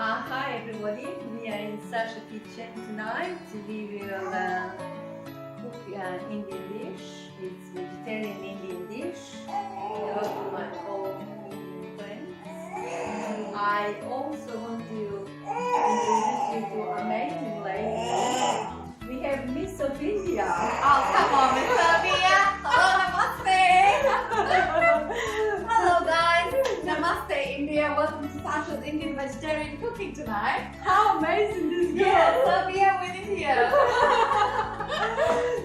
Hi everybody, we are in Sasha kitchen tonight. We will cook an Indian dish. It's vegetarian Indian dish. Hello to my old friends. I also want to introduce you to amazing lady. We have Miss of India. Oh, come on, Miss Sophia. Hello, namaste. Hello, guys. Namaste, India. Welcome to Sasha's Indian vegetarian cooking tonight. How amazing this girl! Yes, Sophia with India.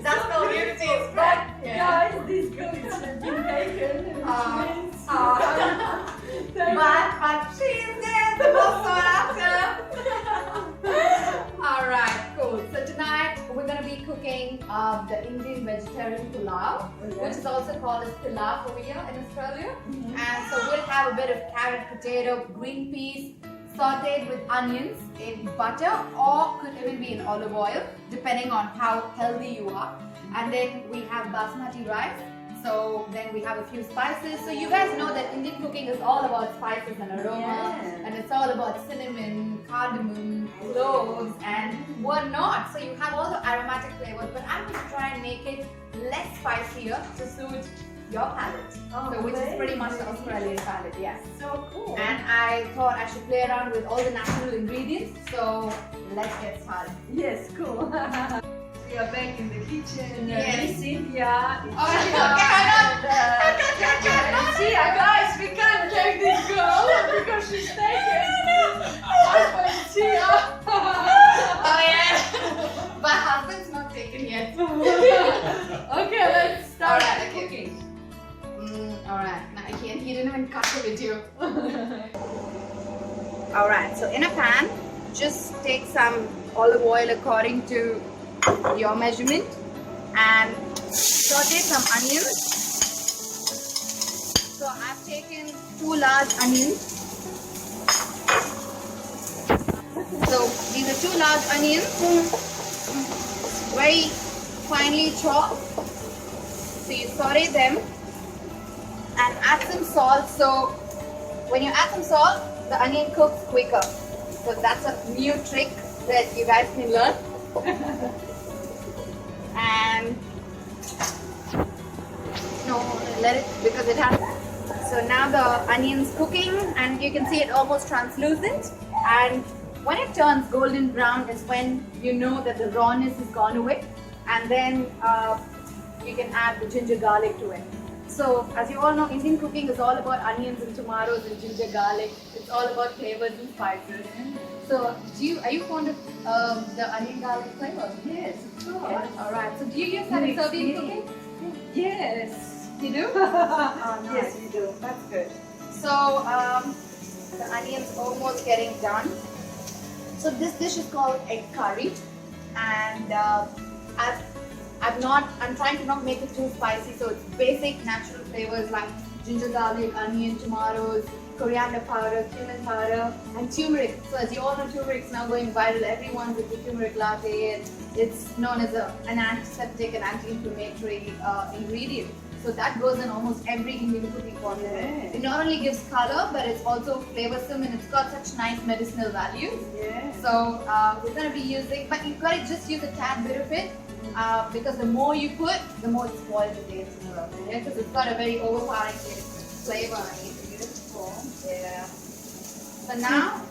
That's called unity is spread. Guys, this girl is been taken. But she is dead. The most sought after. Alright, cool. So tonight we're going to be cooking the Indian vegetarian pulao, which is also called as pilaf over here in Australia. And so we'll have a bit of carrot, potato, green peas, sauteed with onions in butter, or could even be in olive oil, depending on how healthy you are. And then we have basmati rice. So then we have a few spices. So you guys know that Indian cooking is all about spices and aroma, and it's all about cinnamon, cardamom, cloves, and whatnot. So you have all the aromatic flavors, but I'm going to try and make it less spicier to suit your palate. So which is pretty much the Australian palate, yes. So cool. And I thought I should play around with all the natural ingredients. So let's get started. Yes, cool. We are back in the kitchen. Yes. Miss India. Yeah, guys, we can't take this girl because she's taken. Oh yeah. My husband's not taken yet. Okay, let's start Alright, okay. cooking. Alright, he didn't even cut the video. Alright, so in a pan, just take some olive oil according to your measurement and saute some onions. So I've taken 2 large onions. So these are 2 large onions, very finely chopped. So you saute them and add some salt. So when you add some salt, the onion cooks quicker. So that's a new trick that you guys can learn. And no, let it, because it has. So now the onion's cooking and you can see it almost translucent, and when it turns golden brown is when you know that the rawness has gone away, and then you can add the ginger garlic to it. So as you all know, Indian cooking is all about onions and tomatoes and ginger garlic. It's all about flavors and spices. So are you fond of the onion garlic flavor? Yes, of course. Yes. Alright, so do you use that in Serbian cooking? Yes. You do? Oh, nice. Yes, we do. That's good. So the onion's almost getting done. So this dish is called egg curry, and I'm trying to not make it too spicy, so it's basic natural flavors like ginger garlic, onion, tomatoes, coriander powder, cumin powder, and turmeric. So as you all know, turmeric is now going viral. Everyone's into turmeric latte. It's known as an antiseptic and anti-inflammatory ingredient. So that goes in almost every Indian cooking formula. Yeah. It not only gives color, but it's also flavorsome, and it's got such nice medicinal values. Yeah. So we're going to be using, but you've got to just use a tad bit of it, because the more you put, the more it spoils the taste in the rub. Yeah, because it's got a very overpowering flavor. Yeah. So now,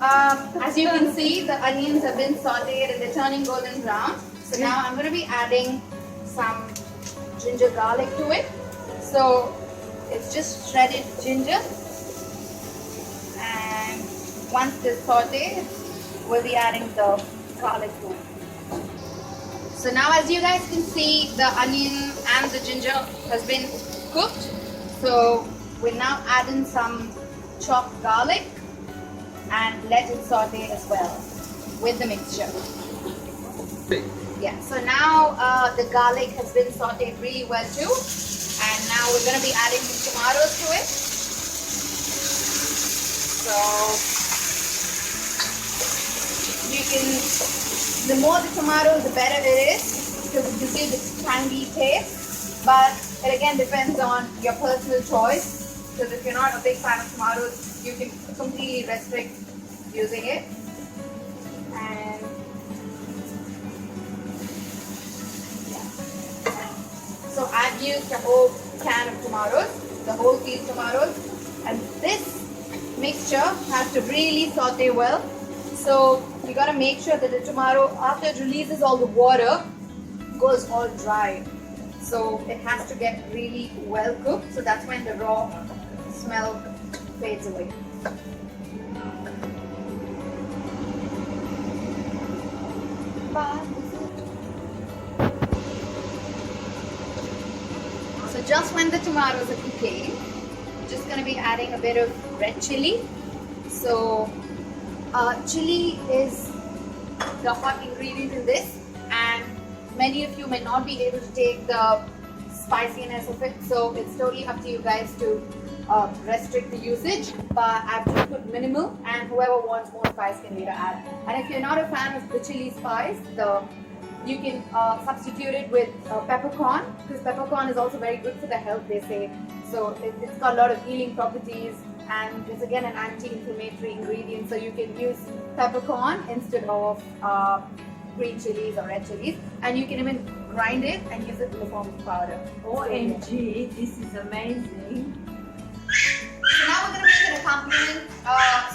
as you can see, the onions have been sauteed and they're turning golden brown. So now I'm going to be adding some ginger garlic to it. So it's just shredded ginger. And once this sauteed, we'll be adding the garlic to it. So now, as you guys can see, the onion and the ginger has been cooked. So we're now adding some chopped garlic and let it saute as well with the mixture. Yeah, so now the garlic has been sauteed really well too, and now we're going to be adding some tomatoes to it. So you can, the more the tomatoes, the better it is, because it gives you this tangy taste, but it again depends on your personal choice. Because if you're not a big fan of tomatoes, you can completely restrict using it. And yeah. So I've used a whole can of tomatoes, the whole piece tomatoes, and this mixture has to really saute well. So you gotta make sure that the tomato, after it releases all the water, goes all dry. So it has to get really well cooked. So that's when the raw smell fades away. So just when the tomatoes are cooking, I'm just going to be adding a bit of red chili. So chili is the hot ingredient in this, and many of you may not be able to take the spiciness of it, so it's totally up to you guys to restrict the usage, but I've just put minimal, and whoever wants more spice can later add. And if you're not a fan of the chili spice, you can substitute it with peppercorn, because peppercorn is also very good for the health, they say. So it's got a lot of healing properties, and it's again an anti-inflammatory ingredient, so you can use peppercorn instead of green chilies or red chilies, and you can even grind it and use it in the form of powder. OMG, this is amazing. So now we're going to make an accompaniment.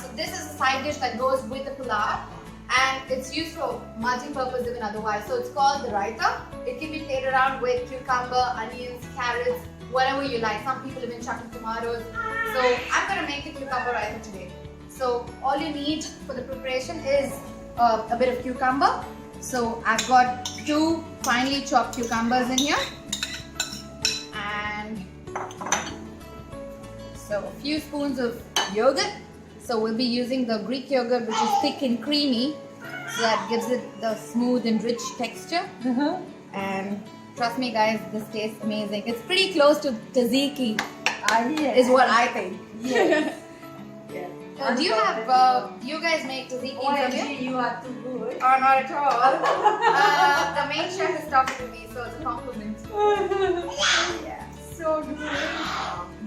So this is a side dish that goes with the pulao, and it's used for multi-purpose even otherwise. So it's called the raita. It can be played around with cucumber, onions, carrots, whatever you like. Some people even chuck in tomatoes. So I'm going to make a cucumber raita today. So all you need for the preparation is a bit of cucumber. So I've got 2 finely chopped cucumbers in here, and so a few spoons of yogurt. So we'll be using the Greek yogurt, which is thick and creamy, so that gives it the smooth and rich texture. And trust me guys, this tastes amazing. It's pretty close to tzatziki, Yes. is what I think. Yes. Yeah. Do you guys make tzatziki in OMG, India? you are too good. Oh, not at all. The main chef is talking to me, so it's a compliment. Yeah. So good.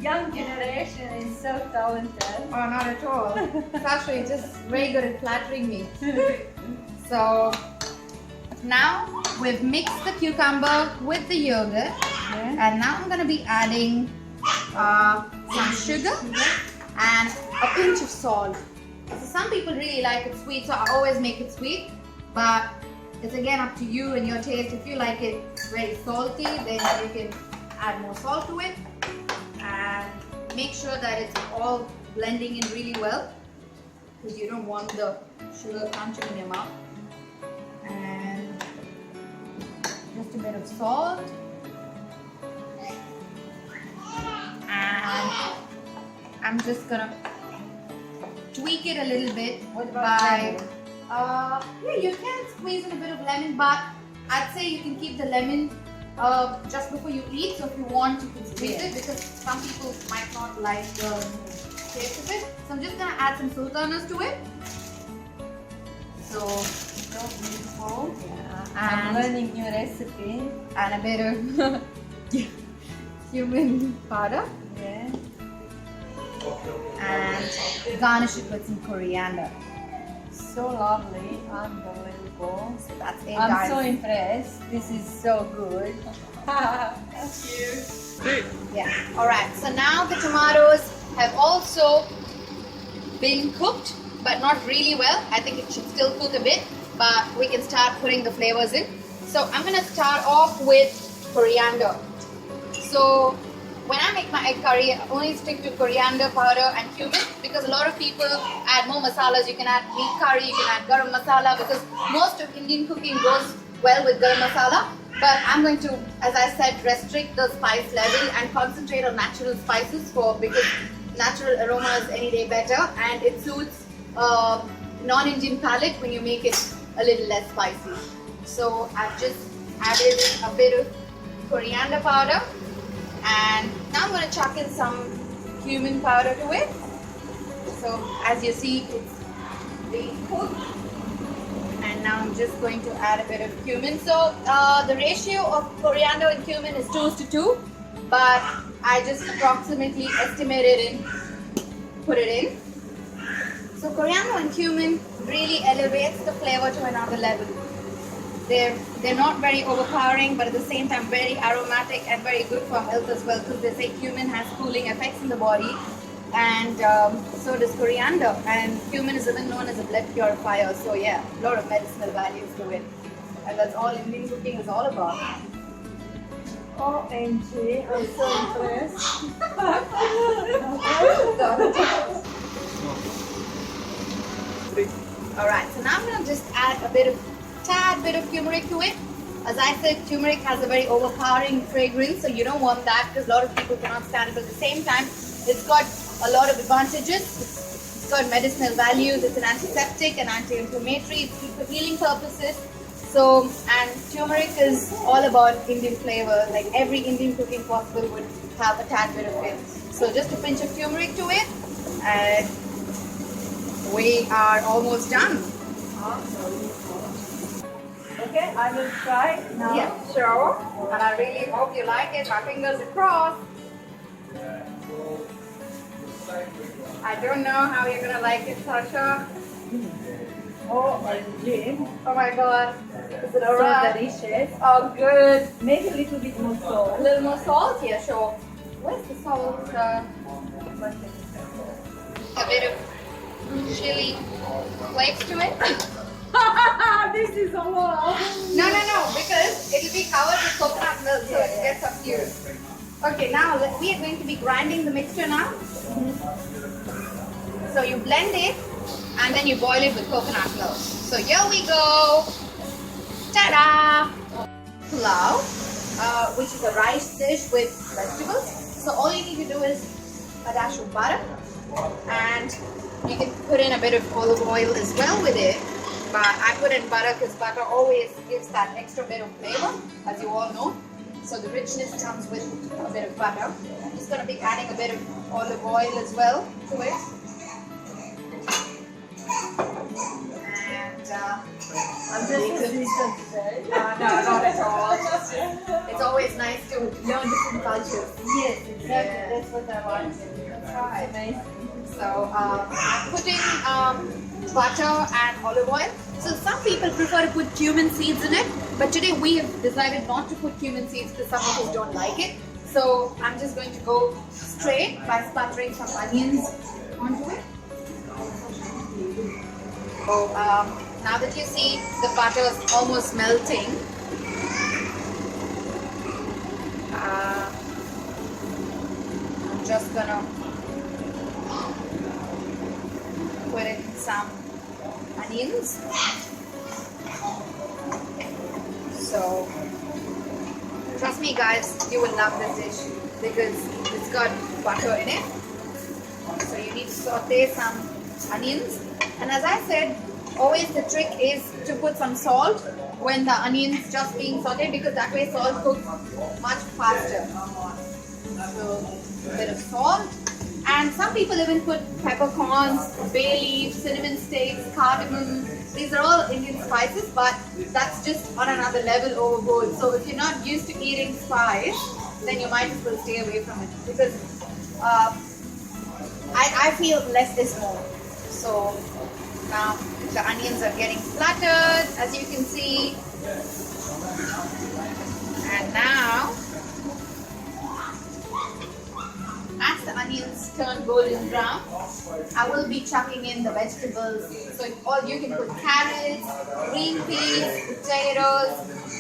Young generation is so talented. Oh, not at all. Sasha, you're just very good at flattering me. So now we've mixed the cucumber with the yogurt, and now I'm going to be adding some sugar and a pinch of salt. So some people really like it sweet, so I always make it sweet, but it's again up to you and your taste. If you like it very salty, then you can add more salt to it, and make sure that it's all blending in really well, because you don't want the sugar crunching in your mouth. And just a bit of salt, and I'm just gonna tweak it a little bit by yeah, you can squeeze in a bit of lemon, but I'd say you can keep the lemon just before you eat. So if you want, you can squeeze it, because some people might not like the taste of it. So I'm just gonna add some sultanas to it. So beautiful. Yeah. I'm learning new recipe. And a bit of cumin powder. Yeah. And garnish it with some coriander. So lovely, unbelievable. So that's it, I'm guys. so impressed. This is so good. Thank you. Yeah. All right. So now the tomatoes have also been cooked, but not really well. I think it should still cook a bit, but we can start putting the flavors in. So I'm gonna start off with coriander. So when I make my egg curry, I only stick to coriander powder and cumin, because a lot of people add more masalas. You can add meat curry, you can add garam masala, because most of Indian cooking goes well with garam masala. But I'm going to, as I said, restrict the spice level and concentrate on natural spices, because natural aroma is any day better, and it suits non-Indian palate when you make it a little less spicy. So I've just added a bit of coriander powder, and now I'm going to chuck in some cumin powder to it. So as you see, it's being cooked, and now I'm just going to add a bit of cumin. So the ratio of coriander and cumin is 2:2, but I just approximately estimated and put it in. So coriander and cumin really elevates the flavor to another level. They're not very overpowering, but at the same time very aromatic and very good for health as well, because they say cumin has cooling effects in the body, and so does coriander. And cumin is even known as a blood purifier. So yeah, a lot of medicinal values to it, and that's all Indian cooking is all about. OMG, I'm so impressed. Alright, so now I'm going to just add a tad bit of turmeric to it. As I said, turmeric has a very overpowering fragrance, so you don't want that because a lot of people cannot stand it. But at the same time, it's got a lot of advantages. It's got medicinal values, it's an antiseptic and anti-inflammatory, it's good for healing purposes. So, and turmeric is all about Indian flavor, like every Indian cooking possible would have a tad bit of it. So just a pinch of turmeric to it, and we are almost done. Okay, I will try now. Yeah, sure. And I really hope you like it. My fingers are crossed. I don't know how you're gonna like it, Sasha. OMG. Oh my god. Is it So alright? delicious. Oh, good. Maybe a little bit more A salt. little more salt? Yeah, sure. Where's the salt? A bit of chili flakes to it. This is a lot. No, because it'll be covered with coconut milk, so it gets up here. Okay, now we are going to be grinding the mixture now. So you blend it and then you boil it with coconut milk. So here we go. Ta-da! Pulao, which is a rice dish with vegetables. So all you need to do is a dash of butter, and you can put in a bit of olive oil as well with it. But I put in butter because butter always gives that extra bit of flavor, as you all know. So the richness comes with a bit of butter. I'm just going to be adding a bit of olive oil as well to it. And I'm just resistant today. no, not at all. It's always nice to learn different cultures. Yes, exactly. Yeah. That's what I want. That's right. Amazing. So I'm putting butter and olive oil. So some people prefer to put cumin seeds in it, but today we have decided not to put cumin seeds because some of us don't like it. So I'm just going to go straight by splattering some onions onto it. So now that you see the butter is almost melting, I'm just gonna put in some onions. So trust me guys, you will love this dish because it's got butter in it. So you need to saute some onions, and as I said, always the trick is to put some salt when the onions just being sauteed, because that way salt cooks much faster. So a bit of salt. And some people even put peppercorns, bay leaves, cinnamon sticks, cardamom. These are all Indian spices, but that's just on another level overboard. So if you're not used to eating spice, then you might as well stay away from it, because I feel less is more. So now the onions are getting splattered, as you can see. And now, as the onions turn golden brown, I will be chucking in the vegetables. So you can put carrots, green peas, potatoes,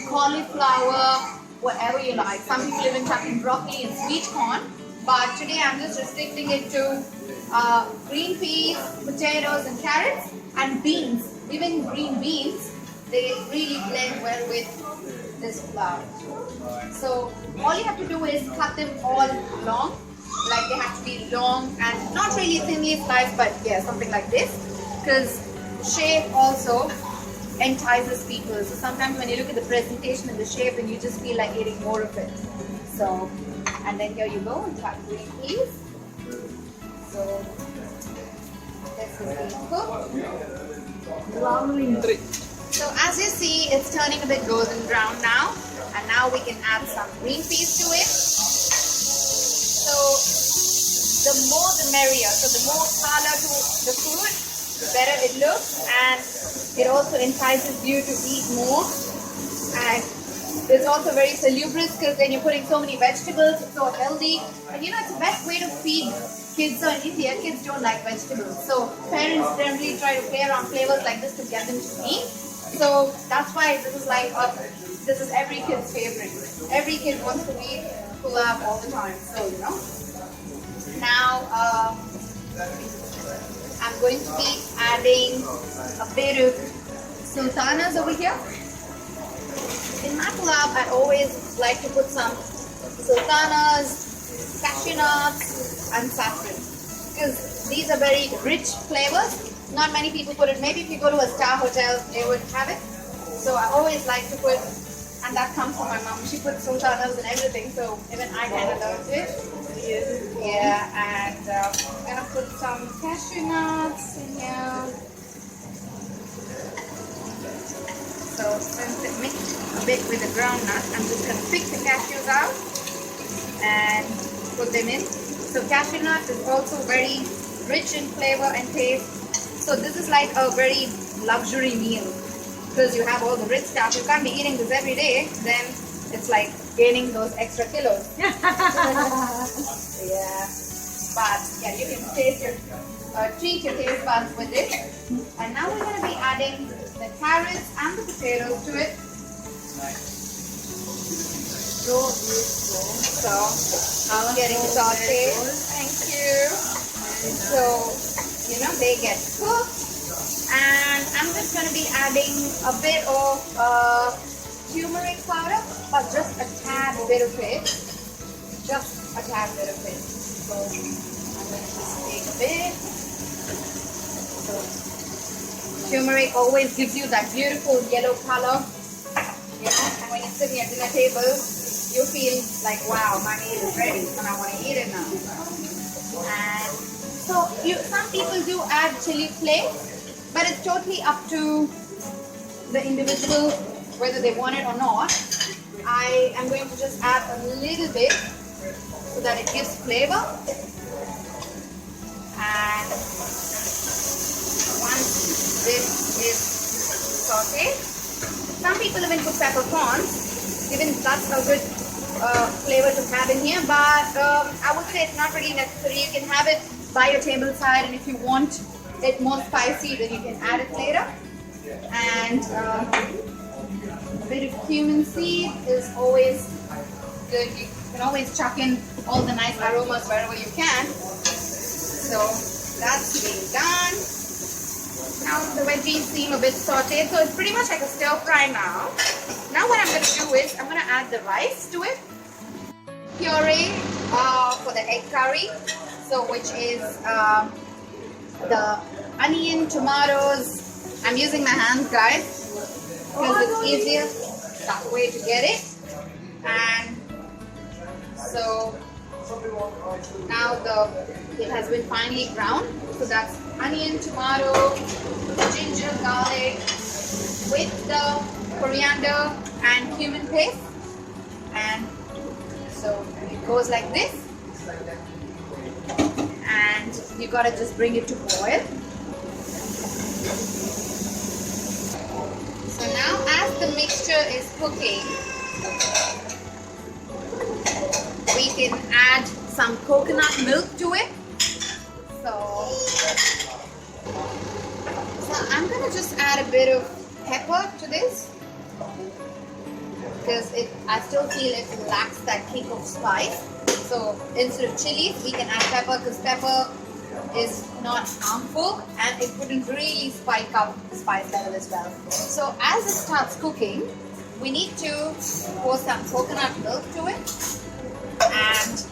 cauliflower, whatever you like. Some people even chuck in broccoli and sweet corn. But today I'm just restricting it to green peas, potatoes and carrots, and beans. Even green beans, they really blend well with this flour. So all you have to do is cut them all long. Like they have to be long and not really thinly sliced, but yeah, something like this, because shape also entices people. So sometimes when you look at the presentation and the shape, then you just feel like eating more of it. So, and then here you go, and cut green peas. So this is being cooked. Lovely. So as you see, it's turning a bit golden brown now, and now we can add some green peas to it. So the more the merrier. So the more color to the food, better it looks, and it also entices you to eat more. And it's also very salubrious because then you're putting so many vegetables, it's so healthy. And you know, it's the best way to feed kids. So in India, kids don't like vegetables. So parents generally try to play around flavors like this to get them to eat. So that's why this is like, this is every kid's favorite. Every kid wants to eat pulao all the time. So, you know. Now, I'm going to be adding a bit of sultanas over here. In my pulao, I always like to put some sultanas, cashew nuts, and saffron, because these are very rich flavors. Not many people put it. Maybe if you go to a star hotel, they would have it. So I always like to put, and that comes from my mom. She puts sultanas and everything, so even I kind of learned it. Yeah, and I'm gonna put some cashew nuts in here. So since it mixed a bit with the groundnut, I'm just gonna pick the cashews out and put them in. So cashew nut is also very rich in flavor and taste. So this is like a very luxury meal because you have all the rich stuff. You can't be eating this every day, then it's like gaining those extra kilos. Yeah, but yeah, you can taste your, treat your taste buds with it. And now we're going to be adding the carrots and the potatoes to it. So I'm getting sauteed. Thank you. So, you know, they get cooked. And I'm just going to be adding a bit of turmeric powder, but just a tad bit of it. Just a tad bit of it. So I'm going to just take a bit. So turmeric always gives you that beautiful yellow color. You know, and when you're sitting at dinner table, you feel like, wow, my meal is ready and I want to eat it now. And so some people do add chili flakes. But it's totally up to the individual whether they want it or not. I am going to just add a little bit so that it gives flavor. And once this is sauteed, some people even put peppercorns. Even that's a good flavor to have in here. But I would say it's not really necessary. You can have it by your table side, and if you want it more spicy, then you can add it later. And a bit of cumin seed is always good. You can always chuck in all the nice aromas wherever you can. So that's being done. Now the veggies seem a bit sauteed, so it's pretty much like a stir fry now. Now what I'm going to do is I'm going to add the rice to it. Puree for the egg curry, so which is the onion, tomatoes. I'm using my hands, guys, because it's easier that way to get it. And so now it has been finely ground. So that's onion, tomato, ginger, garlic with the coriander and cumin paste. And so it goes like this. And you gotta just bring it to boil. So now as the mixture is cooking, we can add some coconut milk to it. So I'm gonna just add a bit of pepper to this because I still feel it lacks that kick of spice. So instead of chili, we can add pepper because pepper is not harmful and it wouldn't really spike up the spice level as well. So as it starts cooking, we need to pour some coconut milk to it and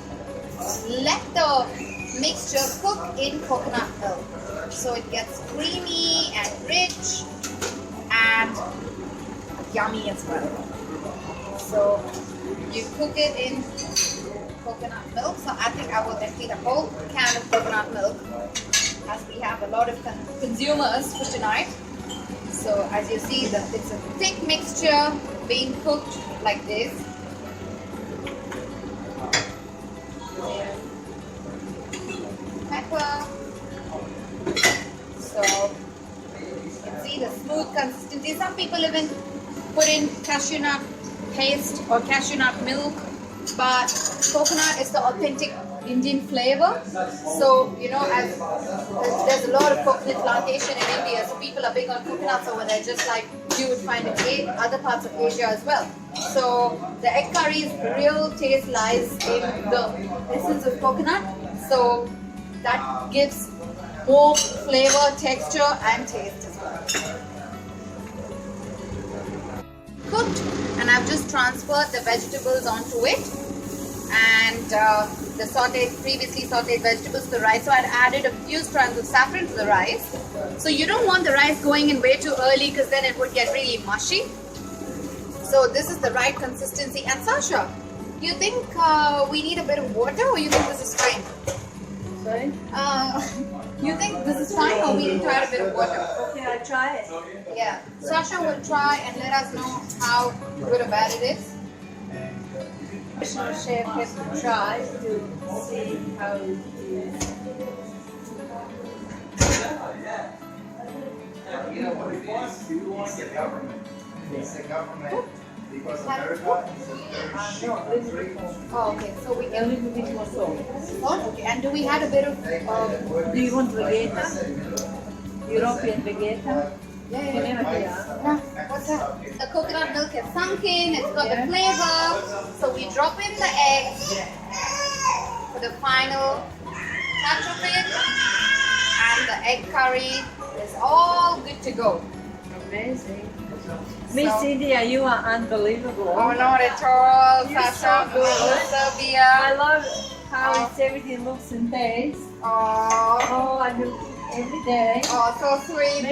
let the mixture cook in coconut milk. So it gets creamy and rich and yummy as well. So you cook it in coconut milk. So I think I will empty the whole can of coconut milk as we have a lot of consumers for tonight. So as you see, it's a thick mixture being cooked like this. Pepper. So can see the smooth consistency. Some people even put in cashew nut paste or cashew nut milk, but coconut is the authentic Indian flavor. So, you know, as there's a lot of coconut plantation in India, so people are big on coconuts over there, just like you would find in other parts of Asia as well. So the egg curry's real taste lies in the essence of coconut. So that gives more flavor, texture and taste as well. Cooked, and I've just transferred the vegetables onto it, and the previously sauteed vegetables to the rice. So I'd added a few strands of saffron to the rice. So you don't want the rice going in way too early because then it would get really mushy. So this is the right consistency. And Sasha, do you think we need a bit of water, or you think this is fine? Sorry? You think this is fine, or we need to add a bit of water? Okay, I'll try it. Yeah, Sasha will try and let us know how good or bad it is. Professional chef has to try to see how it is. You know what it is? People want the government. It's the government because America is a very shit country. Oh, okay. So we A can. little bit more salt. Okay. And do we add a bit of? Do you want vegeta? European vegeta? Yeah. Yeah. What's that? The coconut milk has sunk in. It's got the flavor. So we drop in the eggs for the final touch of it, and the egg curry is all good to go. Amazing. Miss India, you are unbelievable. Oh, not at all, You're Sasha. so good. Serbia. I love how everything looks and tastes. Oh, Oh, I do every day. oh, so sweet.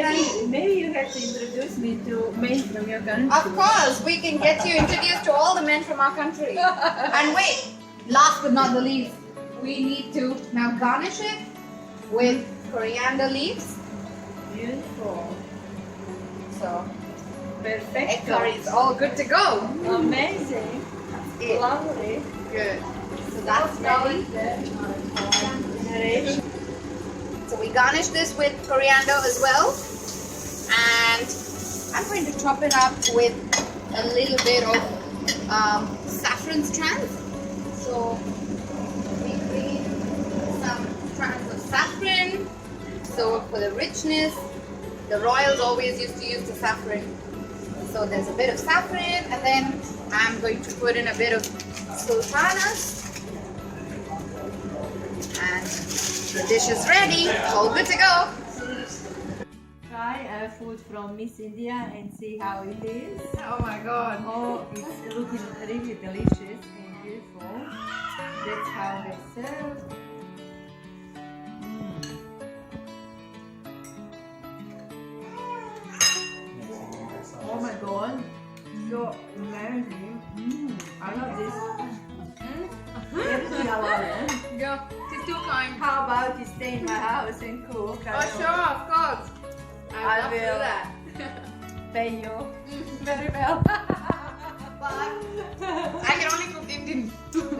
Maybe you have to introduce me to men from your country. Of course, we can get you introduced to all the men from our country. And wait, last but not the least, we need to now garnish it with coriander leaves. Beautiful. So, Perfect. egg curry is all good to go. Amazing. It. Lovely. Good. So that's ready. Ready. So we garnish this with coriander as well. And I'm going to chop it up with a little bit of saffron strands. So we bring in some strands of saffron. So for the richness, the royals always used to use the saffron. So there's a bit of saffron, and then I'm going to put in a bit of sultanas. And the dish is ready, all good to go. Try food from Miss India and see how it is. Oh my god. Oh, it's looking really delicious and beautiful. That's how they serve. Oh my god, so amazing. I love this. Everything I love it. Yeah, she's too kind. How about you stay in my house and cook? Oh sure, of course. I love to do will. that. Pay you very well. But I can only cook Indian.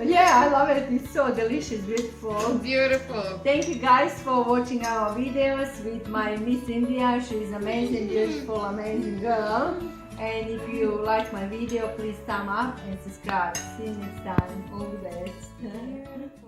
Yeah, I love it. It's so delicious, beautiful. Beautiful. Thank you guys for watching our videos with my Miss India. She's amazing, beautiful, amazing girl. And if you like my video, please thumb up and subscribe. See you next time. All the best.